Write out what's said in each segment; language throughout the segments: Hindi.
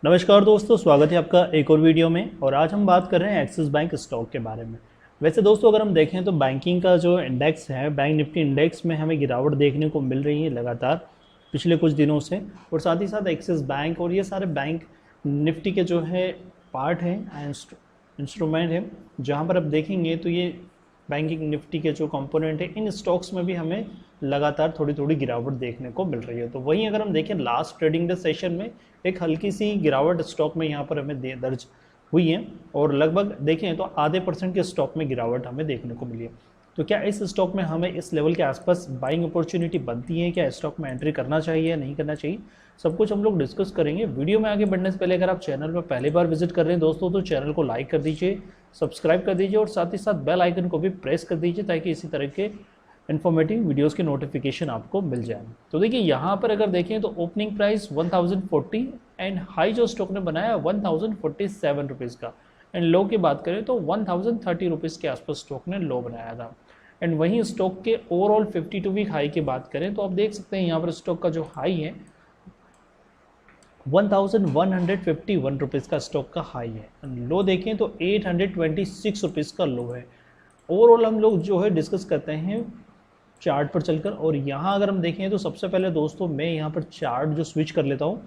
नमस्कार दोस्तों, स्वागत है आपका एक और वीडियो में। और आज हम बात कर रहे हैं एक्सिस बैंक स्टॉक के बारे में। वैसे दोस्तों, अगर हम देखें तो बैंकिंग का जो इंडेक्स है, बैंक निफ्टी इंडेक्स में हमें गिरावट देखने को मिल रही है लगातार पिछले कुछ दिनों से। और साथ ही साथ एक्सिस बैंक और ये सारे बैंक निफ्टी के जो है पार्ट हैं, इंस्ट्रूमेंट है, जहाँ पर आप देखेंगे तो ये बैंकिंग निफ्टी के जो कंपोनेंट है, इन स्टॉक्स में भी हमें लगातार थोड़ी थोड़ी गिरावट देखने को मिल रही है। तो वहीं अगर हम देखें लास्ट ट्रेडिंग डे सेशन में एक हल्की सी गिरावट स्टॉक में यहाँ पर हमें दर्ज हुई है और लगभग देखें तो आधे % के स्टॉक में गिरावट हमें देखने को मिली है। तो क्या इस स्टॉक में हमें इस लेवल के आसपास बाइंग अपॉर्चुनिटी बनती है? क्या स्टॉक में एंट्री करना चाहिए या नहीं करना चाहिए, सब कुछ हम लोग डिस्कस करेंगे। वीडियो में आगे बढ़ने से पहले अगर आप चैनल पर पहली बार विजिट कर रहे हैं दोस्तों, तो चैनल को लाइक कर दीजिए, सब्सक्राइब कर दीजिए और साथ ही साथ बेल आइकन को भी प्रेस कर दीजिए ताकि इसी तरह के इन्फॉर्मेटिव वीडियोस की नोटिफिकेशन आपको मिल जाए। तो देखिए यहाँ पर अगर देखें तो ओपनिंग प्राइस 1040 एंड हाई जो स्टॉक ने बनाया 1047 रुपीज़ का, एंड लो की बात करें तो 1030 रुपीज़ के आसपास स्टॉक ने लो बनाया था। एंड वहीं स्टॉक के ओवरऑल 52 वीक हाई की बात करें तो आप देख सकते हैं यहाँ पर स्टॉक का जो हाई है 1151 रुपीज़ का स्टॉक का हाई है, लो देखें तो 826 रुपीज़ का लो है। ओवरऑल हम लोग जो है डिस्कस करते हैं चार्ट पर चलकर। और यहाँ अगर हम देखें तो सबसे पहले दोस्तों मैं यहाँ पर चार्ट जो स्विच कर लेता हूँ,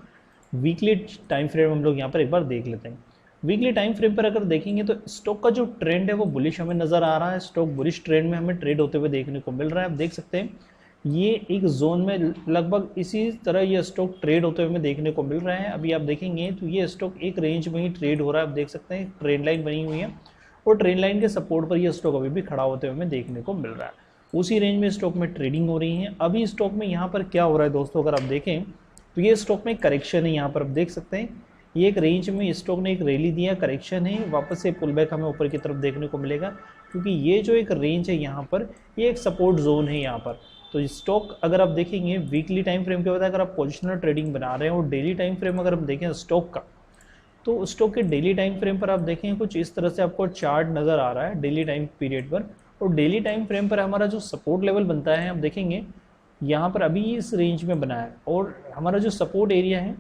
वीकली टाइम फ्रेम हम लोग यहाँ पर एक बार देख लेते हैं। वीकली टाइम फ्रेम पर अगर देखेंगे तो स्टॉक का जो ट्रेंड है वो बुलिश हमें नज़र आ रहा है। स्टॉक बुलिश ट्रेंड में हमें ट्रेड होते हुए देखने को मिल रहा है। आप देख सकते हैं ये एक जोन में लगभग इसी तरह ये स्टॉक ट्रेड होते हुए हमें देखने को मिल रहा है। अभी आप देखेंगे तो ये स्टॉक एक रेंज में ही ट्रेड हो रहा है। आप देख सकते हैं ट्रेंड लाइन बनी हुई है और ट्रेंड लाइन के सपोर्ट पर ये स्टॉक अभी भी खड़ा होते हुए हमें देखने को मिल रहा है। उसी रेंज में स्टॉक में ट्रेडिंग हो रही है। अभी स्टॉक में यहाँ पर क्या हो रहा है दोस्तों, अगर आप देखें तो ये स्टॉक में करेक्शन है। यहाँ पर आप देख सकते हैं ये एक रेंज में स्टॉक ने एक रैली दिया, करेक्शन है, वापस से पुल बैक हमें ऊपर की तरफ देखने को मिलेगा क्योंकि ये जो एक रेंज है यहाँ पर ये एक सपोर्ट जोन है यहाँ पर। तो स्टॉक अगर आप देखेंगे वीकली टाइम फ्रेम के बाद अगर आप पोजिशनल ट्रेडिंग बना रहे हैं और डेली टाइम फ्रेम अगर हम देखें स्टॉक का, तो स्टॉक के डेली टाइम फ्रेम पर आप देखें कुछ इस तरह से आपको चार्ट नज़र आ रहा है डेली टाइम पीरियड पर। और डेली टाइम फ्रेम पर हमारा जो सपोर्ट लेवल बनता है आप देखेंगे यहाँ पर अभी इस रेंज में बना है और हमारा जो सपोर्ट एरिया है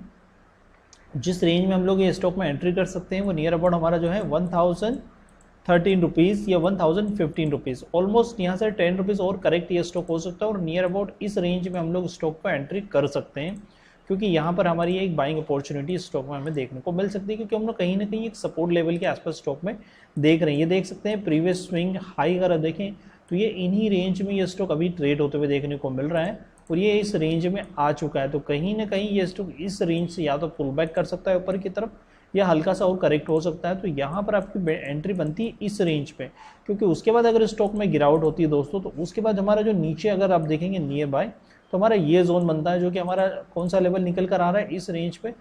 जिस रेंज में हम लोग ये स्टॉक में एंट्री कर सकते हैं वो नियर अबाउट हमारा जो है 1013 रुपीज़ या 1015 रुपीज़, ऑलमोस्ट यहाँ से 10 रुपीज़ और करेक्ट ये स्टॉक हो सकता है और नियर अबाउट इस रेंज में हम लोग स्टॉक पर एंट्री कर सकते हैं क्योंकि यहाँ पर हमारी एक बाइंग अपॉर्चुनिटी स्टॉक में हमें देखने को मिल सकती है क्योंकि हम लोग कहीं ना कहीं एक सपोर्ट लेवल के आसपास स्टॉक में देख रहे हैं। ये देख सकते हैं प्रीवियस स्विंग हाई अगर देखें तो ये इन्हीं रेंज में ये स्टॉक अभी ट्रेड होते हुए देखने को मिल रहा है और ये इस रेंज में आ चुका है। तो कहीं ना कहीं ये स्टॉक इस रेंज से या तो पुल बैक कर सकता है ऊपर की तरफ या हल्का सा और करेक्ट हो सकता है। तो यहाँ पर आपकी एंट्री बनती है इस रेंज पे क्योंकि उसके बाद अगर स्टॉक में गिरावट होती है दोस्तों तो उसके बाद हमारा जो नीचे अगर आप देखेंगे नियर बाय तो हमारा ये जोन बनता है जो कि हमारा कौन सा लेवल निकल कर आ रहा है इस रेंज पे,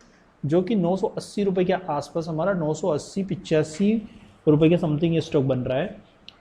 जो कि 980 रुपये के आसपास हमारा 980-85 रुपये के समथिंग ये स्टॉक बन रहा है।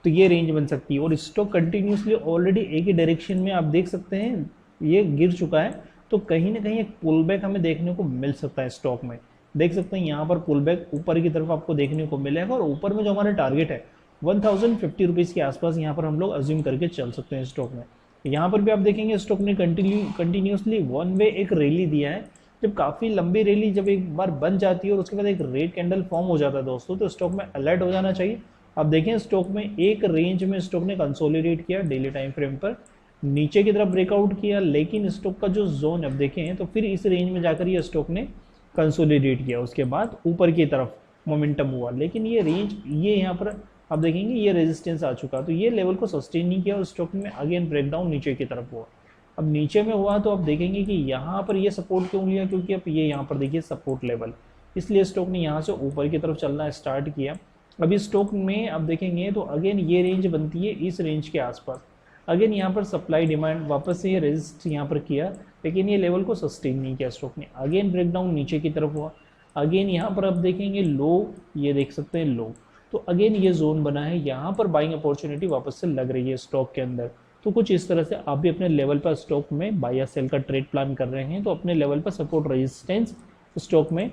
तो ये रेंज बन सकती है और स्टॉक कंटिन्यूसली ऑलरेडी एक ही डायरेक्शन में आप देख सकते हैं ये गिर चुका है। तो कहीं ना कहीं एक पुल बैक हमें देखने को मिल सकता है स्टॉक में। देख सकते हैं यहाँ पर पुल बैक ऊपर की तरफ आपको देखने को मिलेगा और ऊपर में जो हमारा टारगेट है 1050 रुपीज़ के आसपास यहाँ पर हम लोग अज्यूम करके चल सकते हैं स्टॉक में। यहाँ पर भी आप देखेंगे स्टॉक ने कंटिन्यूसली वन वे एक रैली दिया है। जब काफ़ी लंबी रैली जब एक बार बन जाती है और उसके बाद एक रेड कैंडल फॉर्म हो जाता है दोस्तों तो स्टॉक में अलर्ट हो जाना चाहिए। आप देखें स्टॉक में एक रेंज में स्टॉक ने कंसोलिडेट किया डेली टाइम फ्रेम पर, नीचे की तरफ ब्रेकआउट किया, लेकिन स्टॉक का जो जोन अब देखें तो फिर इस रेंज में जाकर ये स्टॉक ने कंसोलिडेट किया, उसके बाद ऊपर की तरफ मोमेंटम हुआ, लेकिन ये रेंज ये यहाँ पर आप देखेंगे ये रेजिस्टेंस आ चुका। तो ये लेवल को सस्टेन नहीं किया और स्टॉक में अगेन ब्रेकडाउन नीचे की तरफ हुआ। अब नीचे में हुआ तो आप देखेंगे कि यहाँ पर ये सपोर्ट क्यों लिया, क्योंकि अब ये यहाँ पर देखिए सपोर्ट लेवल, इसलिए स्टॉक ने यहाँ से ऊपर की तरफ चलना स्टार्ट किया। अभी स्टॉक में आप देखेंगे तो अगेन ये रेंज बनती है इस रेंज के आसपास। अगेन यहाँ पर सप्लाई डिमांड वापस से ये रेजिस्ट यहाँ पर किया, लेकिन ये लेवल को सस्टेन नहीं किया स्टॉक ने। अगेन ब्रेकडाउन नीचे की तरफ हुआ। अगेन यहाँ पर आप देखेंगे लो, ये देख सकते हैं लो, तो अगेन ये जोन बना है, यहाँ पर बाइंग अपॉर्चुनिटी वापस से लग रही है स्टॉक के अंदर। तो कुछ इस तरह से आप भी अपने लेवल पर स्टॉक में बाय या सेल का ट्रेड प्लान कर रहे हैं तो अपने लेवल पर सपोर्ट रेजिस्टेंस स्टॉक में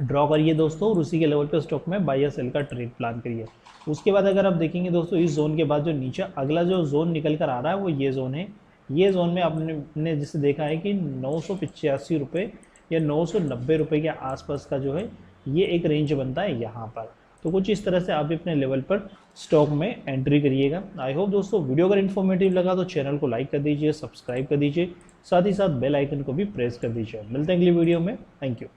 ड्रॉ करिए दोस्तों और उसी के लेवल पर स्टॉक में बाय या सेल का ट्रेड प्लान करिए। उसके बाद अगर आप देखेंगे दोस्तों इस जोन के बाद जो नीचे अगला जो जोन निकल कर आ रहा है वो ये जोन है। ये जोन में आपने जिसे देखा है कि 985 रुपये या 990 रुपये के आसपास का जो है ये एक रेंज बनता है यहाँ पर। तो कुछ इस तरह से आप भी अपने लेवल पर स्टॉक में एंट्री करिएगा। आई होप दोस्तों वीडियो अगर इन्फॉर्मेटिव लगा तो चैनल को लाइक कर दीजिए, सब्सक्राइब कर दीजिए, साथ ही साथ बेल आइकन को भी प्रेस कर दीजिए। मिलते हैं अगली वीडियो में। Thank you.